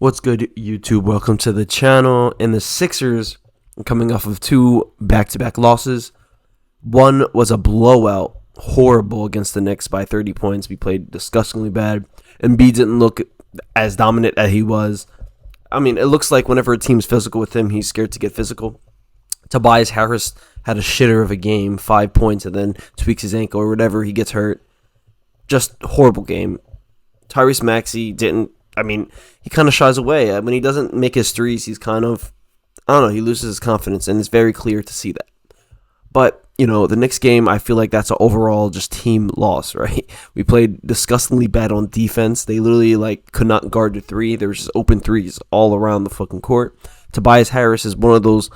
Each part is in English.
What's good, YouTube? Welcome to the channel. And the Sixers are coming off of two back-to-back losses. One was a blowout, horrible against the Knicks by 30 points. We played disgustingly bad. Embiid didn't look as dominant as he was. I mean, it looks like whenever a team's physical with him, he's scared to get physical. Tobias Harris had a shitter of a game, 5 points, and then tweaks his ankle or whatever. He gets hurt. Just horrible game. Tyrese Maxey didn't. He kind of shies away. When he doesn't make his threes, he's kind of, he loses his confidence, and it's very clear to see that. But, the next game, I feel like that's an overall just team loss, right? We played disgustingly bad on defense. They literally, could not guard the three. There was just open threes all around the fucking court. Tobias Harris is one of those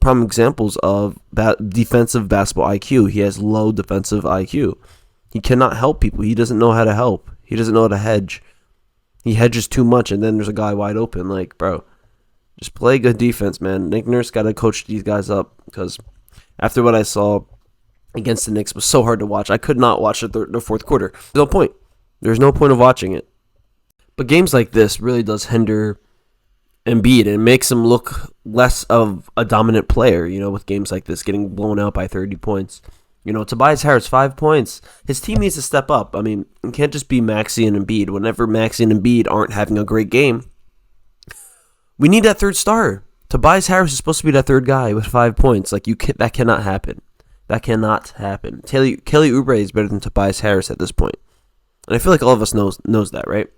prime examples of defensive basketball IQ. He has low defensive IQ. He cannot help people. He doesn't know how to help. He doesn't know how to hedge. He hedges too much, and then there's a guy wide open. Bro, just play good defense, man. Nick Nurse got to coach these guys up, because after what I saw against the Knicks, it was so hard to watch. I could not watch the fourth quarter. There's no point. There's no point of watching it. But games like this really does hinder Embiid, and it makes him look less of a dominant player, with games like this, getting blown out by 30 points. Tobias Harris, 5 points. His team needs to step up. It can't just be Maxey and Embiid. Whenever Maxey and Embiid aren't having a great game, we need that third star. Tobias Harris is supposed to be that third guy with 5 points. That cannot happen. That cannot happen. Kelly Oubre is better than Tobias Harris at this point. And I feel like all of us knows that, right?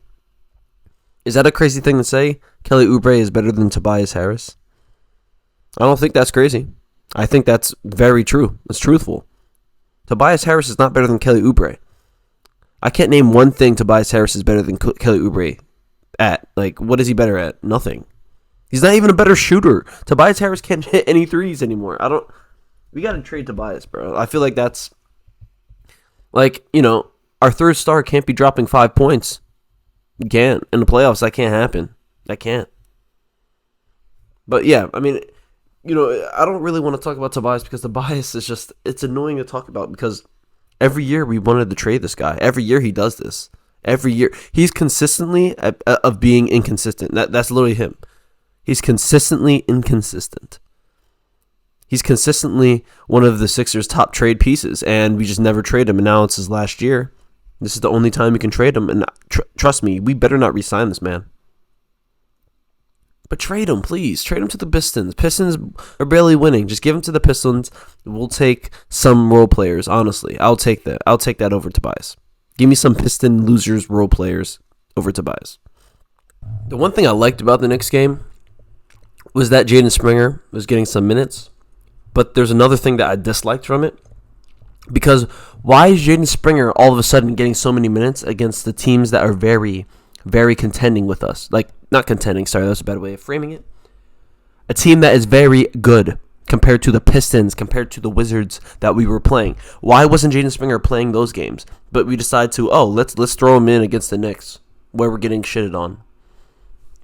Is that a crazy thing to say? Kelly Oubre is better than Tobias Harris? I don't think that's crazy. I think that's very true. It's truthful. Tobias Harris is not better than Kelly Oubre. I can't name one thing Tobias Harris is better than Kelly Oubre at. What is he better at? Nothing. He's not even a better shooter. Tobias Harris can't hit any threes anymore. We got to trade Tobias, bro. I feel like that's, our third star can't be dropping 5 points. You can't. In the playoffs, that can't happen. That can't. But, yeah, I don't really want to talk about Tobias, because Tobias is just, it's annoying to talk about, because every year we wanted to trade this guy. Every year he does this. Every year. He's consistently of being inconsistent. That's literally him. He's consistently inconsistent. He's consistently one of the Sixers' top trade pieces, and we just never trade him, and now it's his last year. This is the only time we can trade him, and trust me, we better not re-sign this man. But trade him, please. Trade him to the Pistons. Pistons are barely winning. Just give him to the Pistons. We'll take some role players, honestly. I'll take that. I'll take that over Tobias. Give me some Piston losers role players over Tobias. The one thing I liked about the Knicks game was that Jaden Springer was getting some minutes. But there's another thing that I disliked from it. Because why is Jaden Springer all of a sudden getting so many minutes against the teams that are very, very contending with us? Not contending, sorry, that's a bad way of framing it. A team that is very good compared to the Pistons, compared to the Wizards that we were playing. Why wasn't Jaden Springer playing those games? But we decided to, let's throw him in against the Knicks, where we're getting shitted on.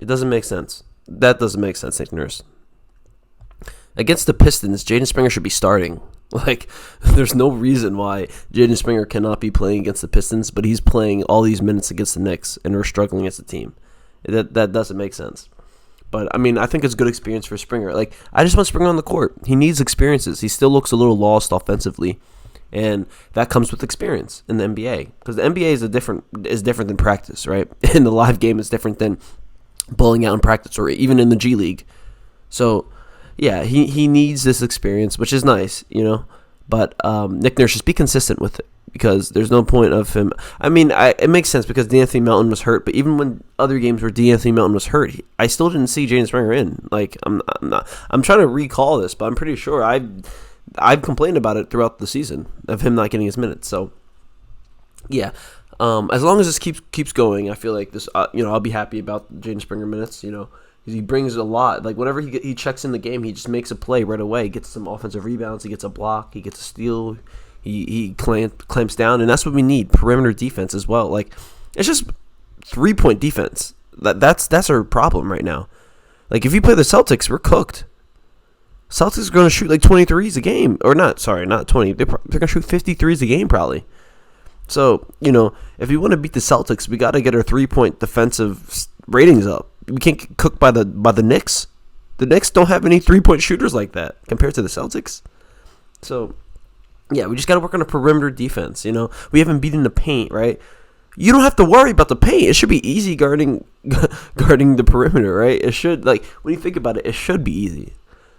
It doesn't make sense. That doesn't make sense, Nick Nurse. Against the Pistons, Jaden Springer should be starting. There's no reason why Jaden Springer cannot be playing against the Pistons, but he's playing all these minutes against the Knicks, and we're struggling as a team. That doesn't make sense. But, I think it's good experience for Springer. I just want Springer on the court. He needs experiences. He still looks a little lost offensively, and that comes with experience in the NBA. Because the NBA is different than practice, right? In the live game, it's different than bowling out in practice, or even in the G League. So, yeah, he needs this experience, which is nice, But Nick Nurse, just be consistent with it, because there's no point of him. It makes sense because D'Anthony Melton was hurt, but even when other games where D'Anthony Melton was hurt, I still didn't see Jaden Springer in. I'm trying to recall this, but I'm pretty sure I've complained about it throughout the season of him not getting his minutes. So, yeah, as long as this keeps going, I feel like this. I'll be happy about Jaden Springer minutes. He brings a lot. Whenever he checks in the game, he just makes a play right away. He gets some offensive rebounds. He gets a block. He gets a steal. He clamps down, and that's what we need. Perimeter defense as well. It's just 3-point defense. That's our problem right now. If you play the Celtics, we're cooked. Celtics are going to shoot 23s a game, or not 20. They're going to shoot 53s a game probably. So if we want to beat the Celtics, we got to get our 3-point defensive ratings up. we can't get cooked by the Knicks. The Knicks don't have any 3-point shooters like that compared to the Celtics. So, yeah, we just got to work on a perimeter defense. We haven't beaten the paint, right? You don't have to worry about the paint. It should be easy guarding the perimeter, right? It should, when you think about it, it should be easy.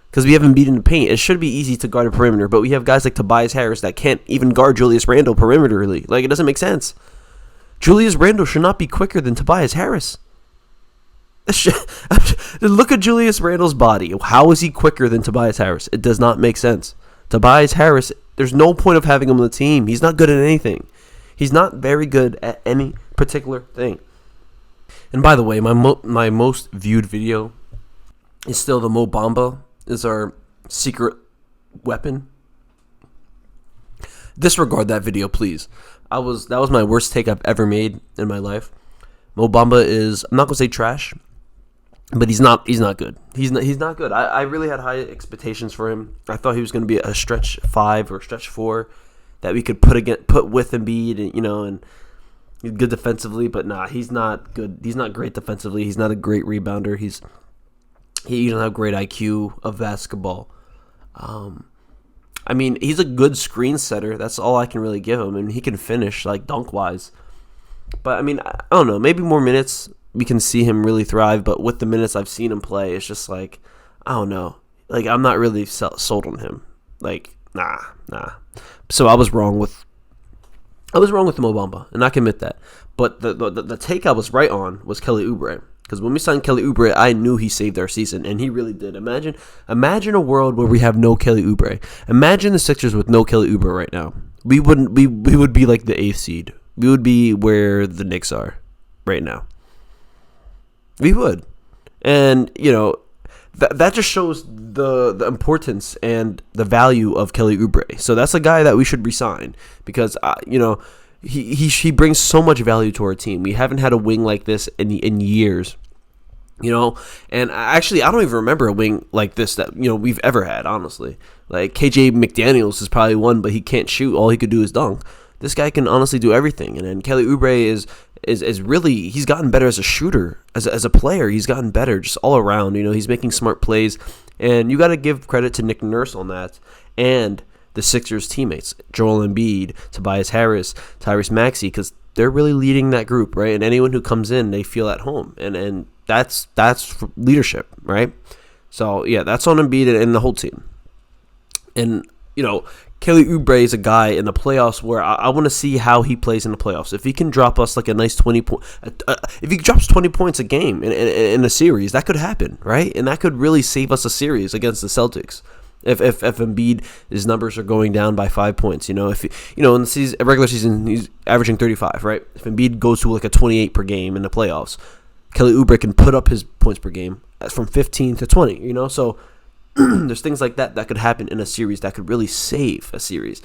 Because we haven't beaten the paint. It should be easy to guard a perimeter. But we have guys like Tobias Harris that can't even guard Julius Randle perimeterally. It doesn't make sense. Julius Randle should not be quicker than Tobias Harris. Look at Julius Randle's body. How is he quicker than Tobias Harris? It does not make sense. Tobias Harris, there's no point of having him on the team. He's not good at anything. He's not very good at any particular thing. And by the way, my most viewed video is still the Mo Bamba is our secret weapon. Disregard that video, please. That was my worst take I've ever made in my life. Mo Bamba is, I'm not gonna say trash, but he's not good. He's not good. I really had high expectations for him. I thought he was going to be a stretch 5 or stretch 4 that we could put with Embiid, and he's good defensively. But nah, he's not good. He's not great defensively. He's not a great rebounder. He doesn't have great IQ of basketball. He's a good screen setter. That's all I can really give him, and he can finish dunk wise. But I don't know. Maybe more minutes, we can see him really thrive. But with the minutes I've seen him play, it's just I don't know. I'm not really sold on him. Nah. So I was wrong with Mo Bamba, and I can admit that. But the take I was right on was Kelly Oubre. Because when we signed Kelly Oubre, I knew he saved our season, and he really did. Imagine a world where we have no Kelly Oubre. Imagine the Sixers with no Kelly Oubre right now. We would be like the 8th seed. We would be where the Knicks are right now. We would. And, that just shows the importance and the value of Kelly Oubre. So that's a guy that we should resign because, he brings so much value to our team. We haven't had a wing like this in years. And actually, I don't even remember a wing like this that, we've ever had, honestly. KJ McDaniels is probably one, but he can't shoot. All he could do is dunk. This guy can honestly do everything. And then Kelly Oubre is really, he's gotten better as a shooter, as a player. He's gotten better just all around. He's making smart plays. And you got to give credit to Nick Nurse on that. And the Sixers teammates, Joel Embiid, Tobias Harris, Tyrese Maxey, because they're really leading that group, right? And anyone who comes in, they feel at home. And that's leadership, right? So, yeah, that's on Embiid and the whole team. And, Kelly Oubre is a guy in the playoffs where I want to see how he plays in the playoffs. If he can drop us a nice 20 point, if he drops 20 points a game in a series, that could happen, right? And that could really save us a series against the Celtics. If Embiid, his numbers are going down by 5 points, in the regular season he's averaging 35, right? If Embiid goes to a 28 per game in the playoffs, Kelly Oubre can put up his points per game from 15 to 20, So there's things like that could happen in a series that could really save a series.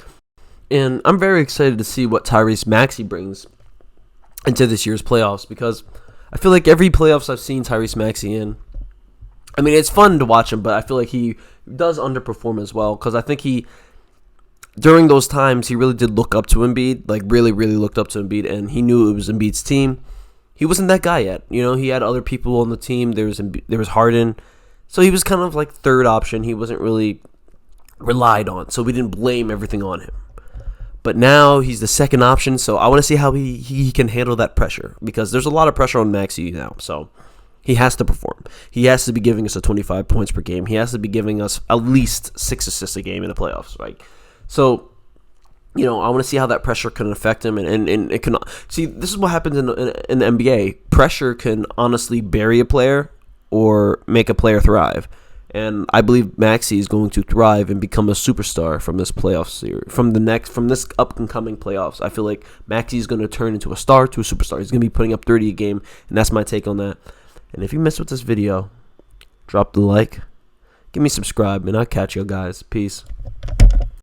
And I'm very excited to see what Tyrese Maxey brings into this year's playoffs because I feel like every playoffs I've seen Tyrese Maxey in, it's fun to watch him, but I feel like he does underperform as well because I think during those times, he really did look up to Embiid, really, really looked up to Embiid, and he knew it was Embiid's team. He wasn't that guy yet. He had other people on the team. There was Harden. So he was kind of third option. He wasn't really relied on, so we didn't blame everything on him. But now he's the second option, so I want to see how he can handle that pressure because there's a lot of pressure on Maxey now, so he has to perform. He has to be giving us 25 points per game. He has to be giving us at least 6 assists a game in the playoffs, right? So, I want to see how that pressure can affect him, and it can see. This is what happens in the NBA. Pressure can honestly bury a player or make a player thrive. And I believe Maxey is going to thrive and become a superstar from this playoff series, from this up and coming playoffs. I feel like Maxey is going to turn into a star to a superstar. He's going to be putting up 30 a game, and that's my take on that. And if you messed with this video, drop the like, give me subscribe, and I'll catch you guys. Peace.